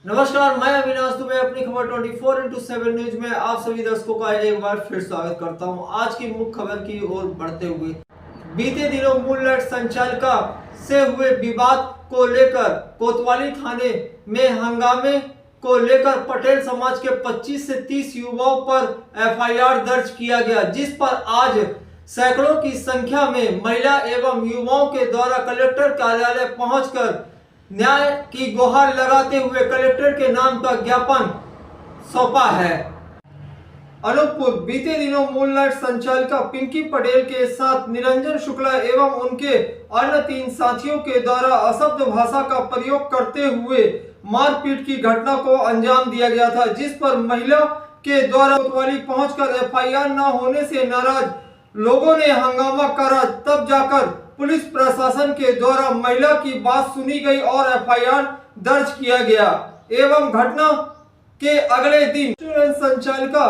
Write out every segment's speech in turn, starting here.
नमस्कार, मैं अविनाश दुबे अपनी खबर 24x7 न्यूज में आप सभी दर्शकों का एक बार फिर स्वागत करता हूं। आज की मुख्य खबर की ओर बढ़ते हुए, बीते दिनों मूनलाइट संचालिका से हुए विवाद को लेकर कोतवाली थाने में हंगामे को लेकर पटेल समाज के 25 से 30 युवाओं पर एफआईआर दर्ज किया गया, जिस पर आज सैकड़ों की संख्या में महिला एवं युवाओं के द्वारा कलेक्टर कार्यालय पहुंचकर न्याय की गुहार लगाते हुए कलेक्टर के नाम का ज्ञापन सौंपा है। अनूपपुर बीते दिनों मूनलाइट संचालिका पिंकी पटेल के साथ निरंजन शुक्ला एवं उनके अन्य 3 साथियों के द्वारा अशब्द भाषा का प्रयोग करते हुए मारपीट की घटना को अंजाम दिया गया था, जिस पर महिला के द्वारा कोतवाली पहुंचकर एफआईआर न होने से नाराज लोगों ने हंगामा करा। तब जाकर पुलिस प्रशासन के द्वारा महिला की बात सुनी गई और एफआईआर दर्ज किया गया एवं घटना के अगले दिन संचालिका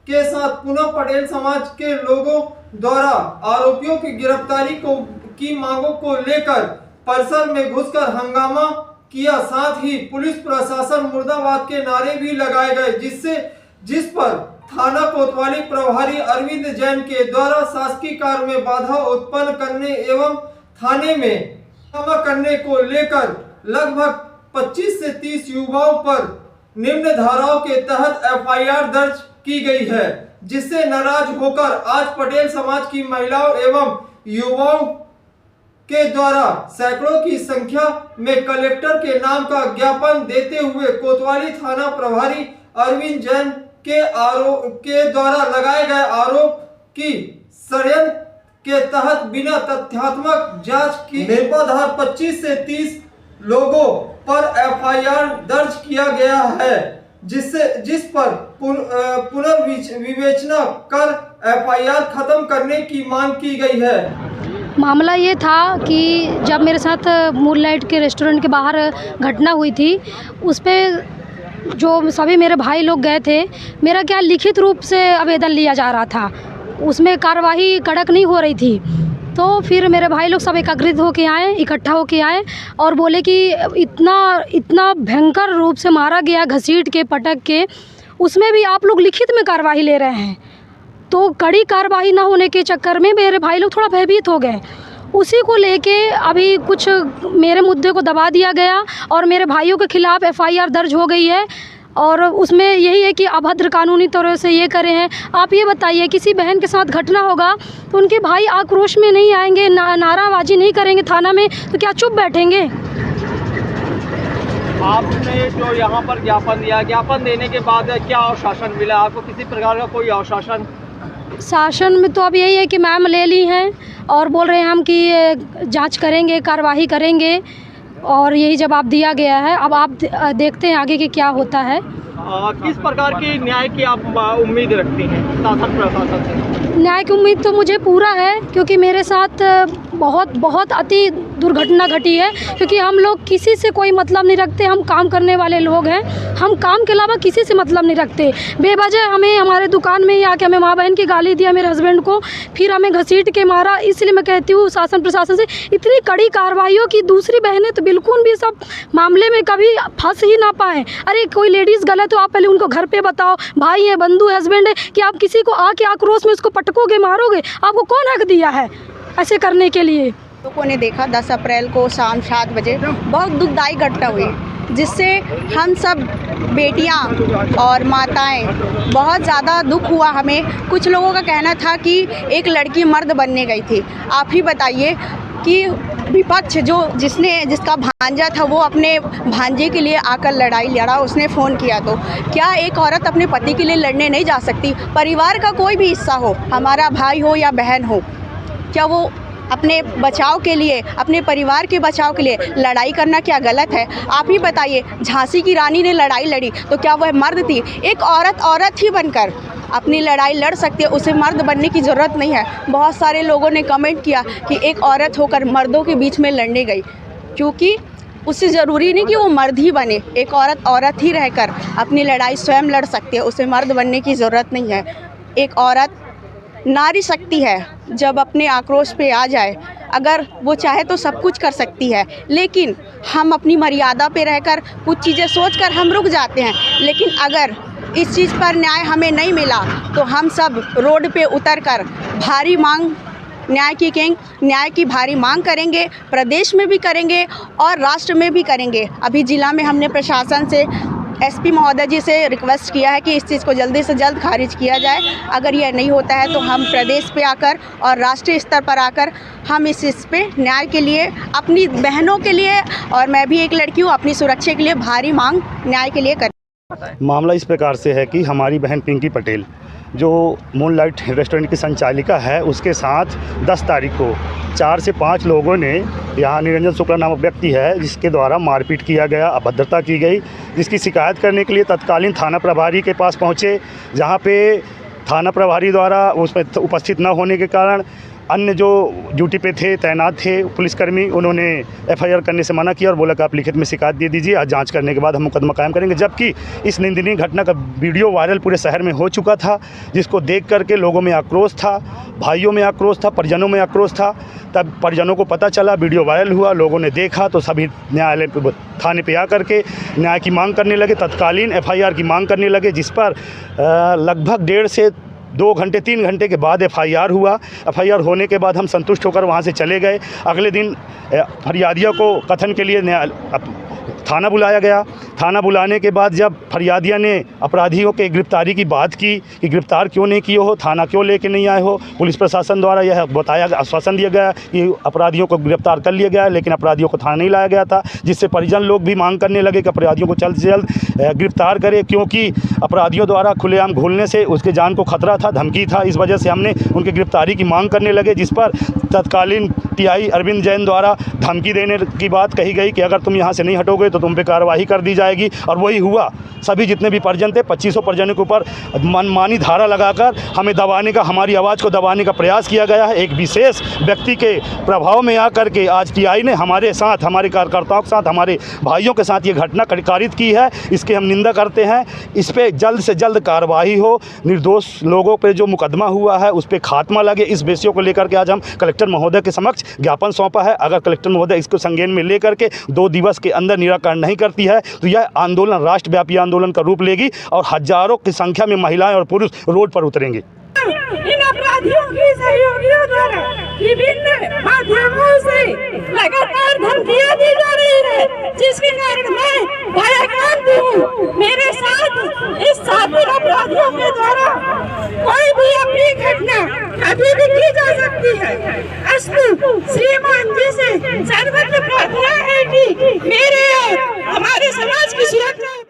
के साथ पुनः पटेल समाज के लोगों द्वारा आरोपियों की गिरफ्तारी की मांगों को लेकर परिसर में घुसकर हंगामा किया। साथ ही पुलिस प्रशासन मुर्दाबाद के नारे भी लगाए गए, जिस पर थाना कोतवाली प्रभारी अरविंद जैन के द्वारा शासकीय कार्य में बाधा उत्पन्न करने एवं थाने में हंगामा करने को लेकर लगभग 25 से 30 युवाओं पर निम्न धाराओं के तहत एफआईआर दर्ज की गई है, जिससे नाराज होकर आज पटेल समाज की महिलाओं एवं युवाओं के द्वारा सैकड़ों की संख्या में कलेक्टर के नाम का ज्ञापन देते हुए कोतवाली थाना प्रभारी अरविंद जैन के द्वारा लगाए गए आरोप की षड्यंत्र के तहत बिना तथ्यात्मक जांच की निराधार 25 से 30 लोगों पर एफआईआर दर्ज किया गया है, जिस पर पुनर्विवेचना कर एफआईआर खत्म करने की मांग की गई है। मामला ये था कि जब मेरे साथ मूनलाइट के रेस्टोरेंट के बाहर घटना हुई थी, उस पर जो सभी मेरे भाई लोग गए थे, मेरा क्या लिखित रूप से आवेदन लिया जा रहा था, उसमें कार्रवाई कड़क नहीं हो रही थी। तो फिर मेरे भाई लोग सब एकत्रित होके आए, इकट्ठा होके आए और बोले कि इतना भयंकर रूप से मारा गया, घसीट के पटक के, उसमें भी आप लोग लिखित में कार्रवाई ले रहे हैं। तो कड़ी कार्रवाई ना होने के चक्कर में मेरे भाई लोग थोड़ा भयभीत हो गए। उसी को लेके अभी कुछ मेरे मुद्दे को दबा दिया गया और मेरे भाइयों के खिलाफ़ एफआईआर दर्ज हो गई है और उसमें यही है कि अभद्र कानूनी तौर से ये करे हैं। आप ये बताइए, किसी बहन के साथ घटना होगा तो उनके भाई आक्रोश में नहीं आएंगे, नाराबाजी नहीं करेंगे थाना में, तो क्या चुप बैठेंगे? आपने जो यहाँ पर ज्ञापन दिया, ज्ञापन देने के बाद क्या आश्वासन मिला आपको? किसी प्रकार का कोई आश्वासन? शासन में तो अब यही है कि मैम ले ली हैं और बोल रहे हैं हम कि जांच करेंगे, कार्रवाई करेंगे, और यही जवाब दिया गया है। अब आप देखते हैं आगे कि क्या होता है। किस प्रकार की न्याय की आप उम्मीद रखती हैं शासन प्रशासन से? न्याय की उम्मीद तो मुझे पूरा है, क्योंकि मेरे साथ बहुत अति दुर्घटना घटी है। क्योंकि हम लोग किसी से कोई मतलब नहीं रखते, हम काम करने वाले लोग हैं, हम काम के अलावा किसी से मतलब नहीं रखते। बेवजह हमें हमारे दुकान में ही आके हमें माँ बहन की गाली दिया, मेरे हस्बैंड को, फिर हमें घसीट के मारा। इसलिए मैं कहती हूँ शासन प्रशासन से इतनी कड़ी कार्रवाइयों की दूसरी बहनें तो बिल्कुल भी सब मामले में कभी फंस ही ना पाएँ। अरे कोई लेडीज़ गलत हो, आप पहले उनको घर पे बताओ, भाई है, बंधु है, हस्बैंड है, कि आप किसी को आके आक्रोश में उसको पटकोगे, मारोगे? आपको कौन हक दिया है ऐसे करने के लिए? लोगों ने देखा 10 अप्रैल को शाम 7 बजे बहुत दुखदायी घटना हुई, जिससे हम सब बेटियां और माताएं बहुत ज़्यादा दुख हुआ। हमें कुछ लोगों का कहना था कि एक लड़की मर्द बनने गई थी। आप ही बताइए कि विपक्ष जिसका भांजा था वो अपने भांजे के लिए आकर लड़ाई लड़ा, उसने फ़ोन किया। तो क्या एक औरत अपने पति के लिए लड़ने नहीं जा सकती? परिवार का कोई भी हिस्सा हो, हमारा भाई हो या बहन हो, क्या वो अपने बचाव के लिए, अपने परिवार के बचाव के लिए लड़ाई करना क्या गलत है? आप ही बताइए, झांसी की रानी ने लड़ाई लड़ी तो क्या वह मर्द थी? एक औरत ही बनकर अपनी लड़ाई लड़ सकती है, उसे मर्द बनने की ज़रूरत नहीं है। बहुत सारे लोगों ने कमेंट किया कि एक औरत होकर मर्दों के बीच में लड़ने गई, क्योंकि उससे ज़रूरी नहीं कि वो मर्द ही बने। एक औरत ही रहकर अपनी लड़ाई स्वयं लड़ सकती है, उसे मर्द बनने की ज़रूरत नहीं है। एक औरत नारी शक्ति है, जब अपने आक्रोश पे आ जाए, अगर वो चाहे तो सब कुछ कर सकती है, लेकिन हम अपनी मर्यादा पे रहकर कुछ चीज़ें सोचकर हम रुक जाते हैं। लेकिन अगर इस चीज़ पर न्याय हमें नहीं मिला तो हम सब रोड पे उतरकर भारी मांग न्याय की भारी मांग करेंगे, प्रदेश में भी करेंगे और राष्ट्र में भी करेंगे। अभी जिला में हमने प्रशासन से एसपी महोदय जी से रिक्वेस्ट किया है कि इस चीज़ को जल्दी से जल्द खारिज किया जाए। अगर यह नहीं होता है तो हम प्रदेश पे आकर और राष्ट्रीय स्तर पर आकर हम इस चीज़ पे न्याय के लिए, अपनी बहनों के लिए, और मैं भी एक लड़की हूँ, अपनी सुरक्षा के लिए भारी मांग न्याय के लिए कर। मामला इस प्रकार से है कि हमारी बहन पिंकी पटेल जो मूनलाइट रेस्टोरेंट की संचालिका है, उसके साथ 10 तारीख को 4 से 5 लोगों ने, यहाँ निरंजन शुक्ला नामक व्यक्ति है जिसके द्वारा मारपीट किया गया, अभद्रता की गई, जिसकी शिकायत करने के लिए तत्कालीन थाना प्रभारी के पास पहुँचे, जहाँ पे थाना प्रभारी द्वारा उसमें उपस्थित न होने के कारण अन्य जो ड्यूटी पे थे, तैनात थे पुलिसकर्मी, उन्होंने एफआईआर करने से मना किया और बोला कि आप लिखित में शिकायत दे दीजिए, आज जांच करने के बाद हम मुकदमा कायम करेंगे। जबकि इस निंदनीय घटना का वीडियो वायरल पूरे शहर में हो चुका था, जिसको देख करके लोगों में आक्रोश था, भाइयों में आक्रोश था, परिजनों में आक्रोश था। तब परिजनों को पता चला, वीडियो वायरल हुआ, लोगों ने देखा तो सभी न्यायालय थाने पे आकर के न्याय की मांग करने लगे, तत्कालीन एफआईआर की मांग करने लगे, जिस पर लगभग 1.5 से 2 घंटे 3 घंटे के बाद एफआईआर हुआ। एफआईआर होने के बाद हम संतुष्ट होकर वहाँ से चले गए। अगले दिन फरियादियों को कथन के लिए थाना बुलाया गया। थाना बुलाने के बाद जब फरियादिया ने अपराधियों के गिरफ्तारी की बात की कि गिरफ्तार क्यों नहीं किए हो, थाना क्यों लेके नहीं आए हो, पुलिस प्रशासन द्वारा यह बताया, आश्वासन दिया गया कि अपराधियों को गिरफ्तार कर लिया गया है, लेकिन अपराधियों को थाना नहीं लाया गया था, जिससे परिजन लोग भी मांग करने लगे कि अपराधियों को जल्द से जल्द गिरफ्तार करें, क्योंकि अपराधियों द्वारा खुलेआम घूलने से उसके जान को खतरा था, धमकी था। इस वजह से हमने उनकी गिरफ्तारी की मांग करने लगे, जिस पर तत्कालीन टीआई अरविंद जैन द्वारा धमकी देने की बात कही गई कि अगर तुम यहाँ से नहीं हटोगे तो तुम पे कार्रवाई कर दी जाएगी। और वही हुआ। सभी जितने भी परिजन थे, 2500 परिजनों के ऊपर मनमानी धारा लगाकर हमें दबाने का, हमारी आवाज़ को दबाने का प्रयास किया गया है। एक विशेष व्यक्ति के प्रभाव में आकर के आज टीआई ने हमारे साथ, हमारे कार्यकर्ताओं के साथ, हमारे भाइयों के साथ ये घटना कारित की है। इसके हम निंदा करते हैं। इस पर जल्द से जल्द कार्रवाई हो, निर्दोष लोगों पर जो मुकदमा हुआ है उस पर खात्मा लगे। इस विषयों को लेकर के आज हम कलेक्टर महोदय के समक्ष ज्ञापन सौंपा है। अगर कलेक्टर महोदय इसको संज्ञान में लेकर के 2 दिवस के अंदर निराकरण नहीं करती है तो यह आंदोलन राष्ट्रव्यापी आंदोलन का रूप लेगी और हजारों की संख्या में महिलाएं और पुरुष रोड पर उतरेंगे। इन अपराधियों की सहयोगियों द्वारा विभिन्न माध्यमों से लगातार धमकियां दी जा रही है, जिसके कारण मैं भयक्रांत हूँ। मेरे साथ इस शातिर अपराधियों के द्वारा कोई भी अपनी घटना कभी भी की जा सकती है। अस्तु श्रीमान जी से सर्वत्र प्रार्थना है कि मेरे और हमारे समाज की सुरक्षा